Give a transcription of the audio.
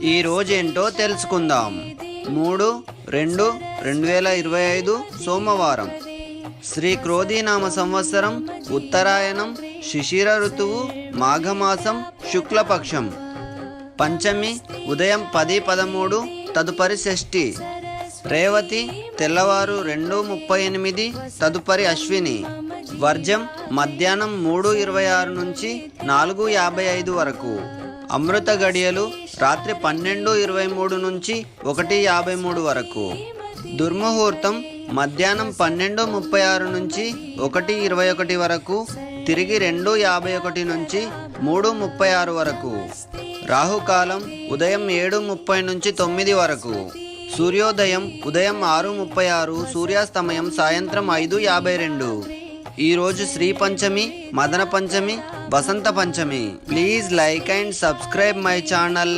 ఈ రోజేంటో తెలుసుకుందాం. 3/2/2025 సోమవారం. శ్రీ క్రోధీనామ సంవత్సరం, ఉత్తరాయణం, శిశిర ఋతువు, మాఘమాసం, శుక్లపక్షం. పంచమి ఉదయం 10:13, తదుపరి షష్ఠి. రేవతి తెల్లవారు 2:38, తదుపరి అశ్విని. వర్జం మధ్యాహ్నం 3:26 నుంచి 4:55 వరకు. అమృత గడియలు రాత్రి 12:23 నుంచి 1:53 వరకు. దుర్ముహూర్తం మధ్యాహ్నం 12:36 నుంచి 1:21 వరకు, తిరిగి 2:51 నుంచి 3:36 వరకు. రాహుకాలం ఉదయం 7:30 నుంచి 9 వరకు. సూర్యోదయం ఉదయం 6:36, సూర్యాస్తమయం సాయంత్రం 5:52. ఈరోజు Sri Panchami, Madana Panchami, Vasantha Panchami. Please like and subscribe my channel.